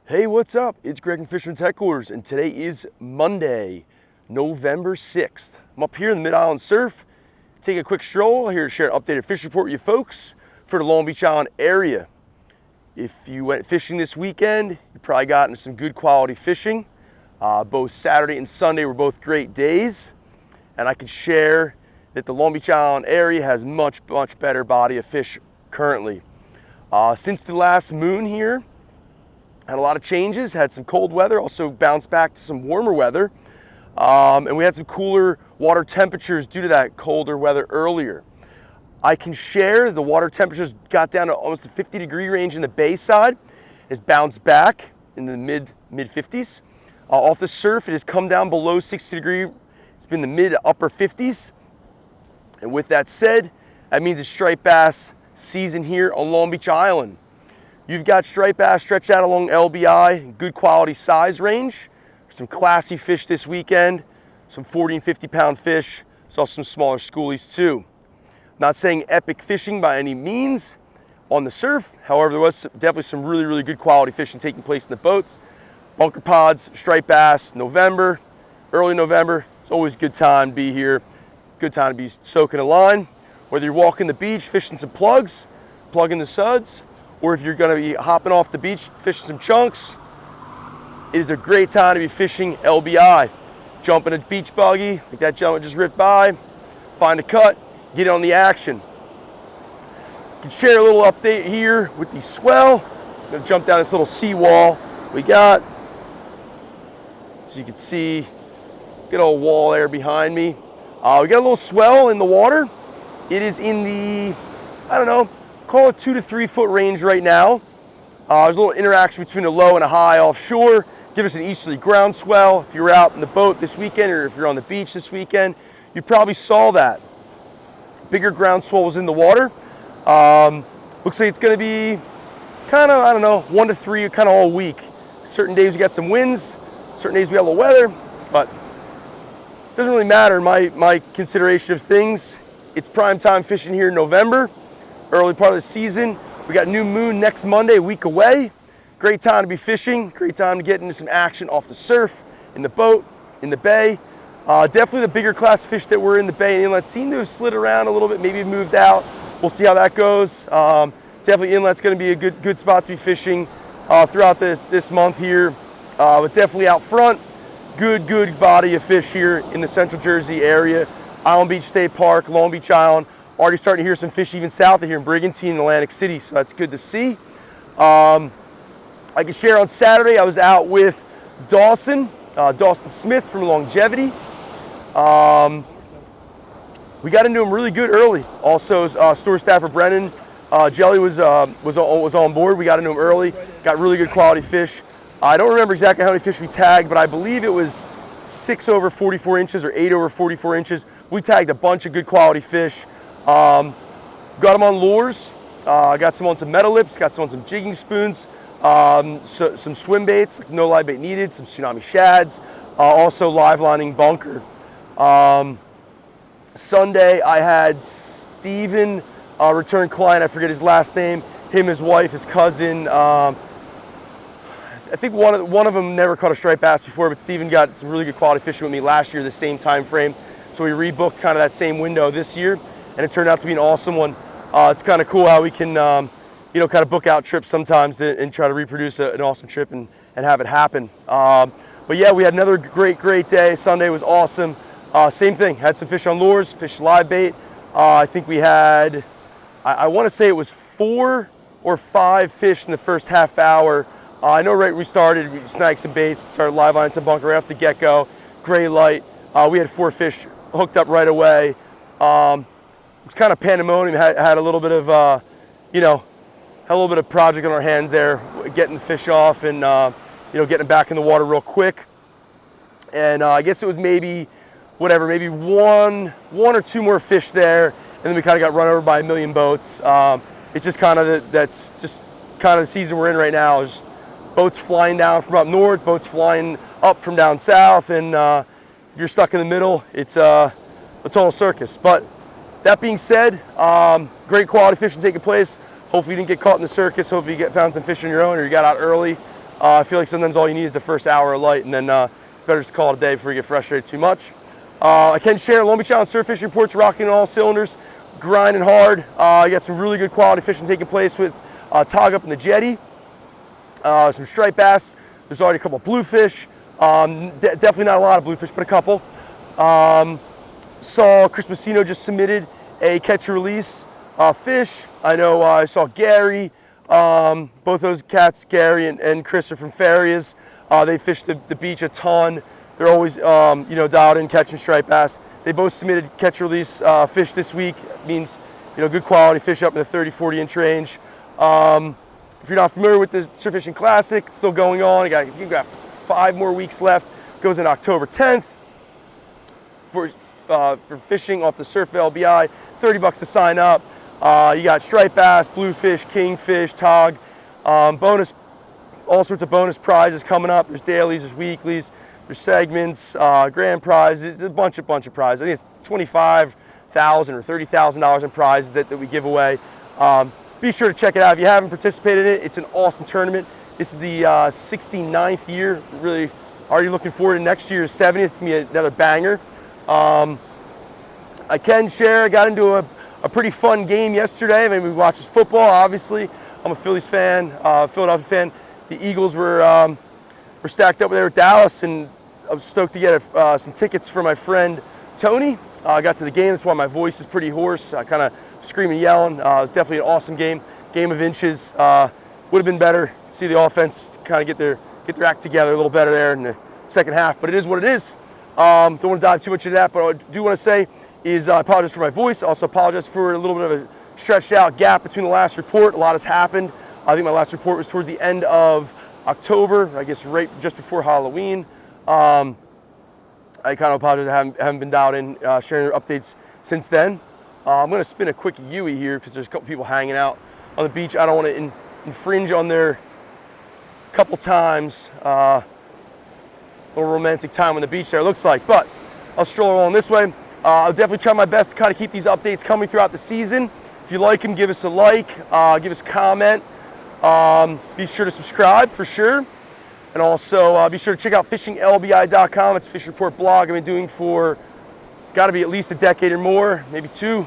Hey, what's up? It's Greg from Fisherman's Headquarters, and today is Monday, November 6th. I'm up here in the Mid-Island Surf, taking a quick stroll here to share an updated fishing report with you folks for the Long Beach Island area. If you went fishing this weekend, you probably got into some good quality fishing. Both Saturday and Sunday were both great days, and I can share that the Long Beach Island area has much better body of fish currently. Since the last moon here, had a lot of changes, had some cold weather, also bounced back to some warmer weather. And we had some cooler water temperatures due to that colder weather earlier. I can share the water temperatures got down to almost a 50-degree range in the bay side. It's bounced back in the mid 50s. Off the surf, it has come down below 60 degree. It's been the mid to upper 50s. And with that said, that means it's striped bass season here on Long Beach Island. You've got striped bass stretched out along LBI, good quality size range. Some classy fish this weekend, some 40 and 50 pound fish. Saw some smaller schoolies too. Not saying epic fishing by any means on the surf. However, there was definitely some really good quality fishing taking place in the boats. Bunker pods, striped bass, November, early November. It's always a good time to be here. Good time to be soaking a line. Whether you're walking the beach, fishing some plugs, plugging the suds, or if you're gonna be hopping off the beach, fishing some chunks, it is a great time to be fishing LBI. Jump in a beach buggy, like that gentleman just ripped by, find a cut, get on the action. I can share a little update here with the swell. I'm gonna jump down this little seawall we got. So you can see, good old wall there behind me. We got a little swell in the water. It is in the, I don't know, call it 2 to 3 foot range right now. There's a little interaction between a low and a high offshore. Give us an easterly ground swell. If you're out in the boat this weekend or if you're on the beach this weekend, you probably saw that. Bigger ground swell was in the water. Looks like it's gonna be kind of, I don't know, 1 to 3 kind of all week. Certain days we got some winds, certain days we got a little weather, but it doesn't really matter in my consideration of things. It's prime time fishing here in November. Early part of the season. We got new moon next Monday, a week away. Great time to be fishing, great time to get into some action off the surf, in the boat, in the bay. Definitely the bigger class fish that were in the bay and inlet seem to have slid around a little bit, maybe moved out. We'll see how that goes. Definitely inlet's gonna be a good spot to be fishing throughout this month here. But definitely out front, good body of fish here in the Central Jersey area. Island Beach State Park, Long Beach Island. Already starting to hear some fish even south of here in Brigantine and Atlantic City, so that's good to see. I can share on Saturday, I was out with Dawson Smith from Longevity. We got into him really good early. Also, store staffer Brennan Jelly was on board. We got into him early, got really good quality fish. I don't remember exactly how many fish we tagged, but I believe it was 6 over 44 inches or 8 over 44 inches. We tagged a bunch of good quality fish. Got them on lures, got some on some metal lips, got some on some jigging spoons, some swim baits, like no live bait needed, some tsunami shads, also live lining bunker. Sunday I had Steven, return client, I forget his last name, him, his wife, his cousin. I think one of them never caught a striped bass before, but Steven got some really good quality fishing with me last year, the same time frame. So we rebooked kind of that same window this year, and it turned out to be an awesome one. It's kind of cool how we can, kind of book out trips sometimes and try to reproduce an awesome trip and have it happen. But yeah, we had another great day. Sunday was awesome. Same thing, had some fish on lures, fish live bait. I think we had, I want to say it was 4 or 5 fish in the first half hour. I know right when we started, we snagged some baits, started live lining some bunker right off the get-go, gray light. We had 4 fish hooked up right away. It was kind of pandemonium, had a little bit of, had a little bit of project on our hands there, getting the fish off and, getting them back in the water real quick. And I guess it was maybe one or two more fish there, and then we kind of got run over by a million boats. It's just kind of that's just kind of the season we're in right now. There's boats flying down from up north, boats flying up from down south, and if you're stuck in the middle, it's a total circus. But that being said, great quality fishing taking place. Hopefully you didn't get caught in the circus. Hopefully you found some fish on your own or you got out early. I feel like sometimes all you need is the first hour of light, and then it's better just to call it a day before you get frustrated too much. I can share Long Beach Island Surf Fishing Report's rocking on all cylinders, grinding hard. You got some really good quality fishing taking place with tog up in the jetty, some striped bass. There's already a couple of bluefish. Definitely not a lot of bluefish, but a couple. Saw Chris Messino just submitted a catch and release fish. I know I saw Gary. Both those cats, Gary and Chris, are from Farias. They fish the beach a ton. They're always dialed in catching striped bass. They both submitted catch and release fish this week. It means good quality fish up in the 30-40 inch range. If you're not familiar with the Surf Fishing Classic, it's still going on. You've got 5 more weeks left. Goes in October 10th. For fishing off the Surf LBI, $30 to sign up. You got striped bass, bluefish, kingfish, tog, all sorts of bonus prizes coming up. There's dailies, there's weeklies, there's segments, grand prizes, a bunch of prizes. I think it's $25,000 or $30,000 in prizes that we give away. Be sure to check it out if you haven't participated in it. It's an awesome tournament. This is the 69th year. Really already looking forward to next year's 70th. It's gonna be another banger. I can share, I got into a pretty fun game yesterday. I mean, we watched football, obviously. I'm a Phillies fan, Philadelphia fan. The Eagles were stacked up there with Dallas, and I was stoked to get some tickets for my friend Tony. I got to the game, that's why my voice is pretty hoarse. I kind of screaming, yelling. It was definitely an awesome game of inches. Would have been better to see the offense kind of get their act together a little better there in the second half, but it is what it is. Don't want to dive too much into that, but what I do want to say is I apologize for my voice. I also apologize for a little bit of a stretched out gap between the last report. A lot has happened. I think my last report was towards the end of October, I guess right just before Halloween. I kind of apologize I haven't been dialed in, sharing updates since then. I'm going to spin a quick Yui here because there's a couple people hanging out on the beach. I don't want to infringe on their couple times. Little romantic time on the beach there, it looks like, but I'll stroll along this way. I'll definitely try my best to kind of keep these updates coming throughout the season. If you like them, give us a like, give us a comment. Be sure to subscribe for sure. And also be sure to check out fishinglbi.com. It's a fish report blog I've been doing for, it's got to be at least a decade or more, maybe 2.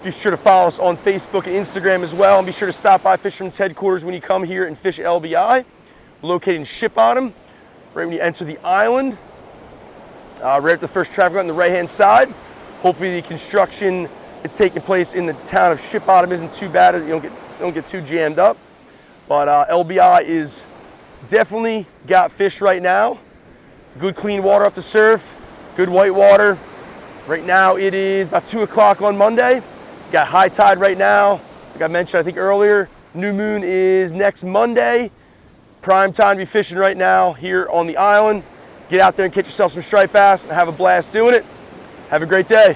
Be sure to follow us on Facebook and Instagram as well. And be sure to stop by Fisherman's Headquarters when you come here and fish LBI. Located in Ship Bottom, right when you enter the island. Right at the first traffic light on the right-hand side. Hopefully the construction is taking place in the town of Ship Bottom isn't too bad, as you don't get too jammed up. But LBI is definitely got fish right now. Good clean water off the surf, good white water. Right now it is about 2 o'clock on Monday. Got high tide right now. Like I mentioned, I think earlier, new moon is next Monday. Prime time to be fishing right now here on the island. Get out there and catch yourself some striped bass and have a blast doing it. Have a great day.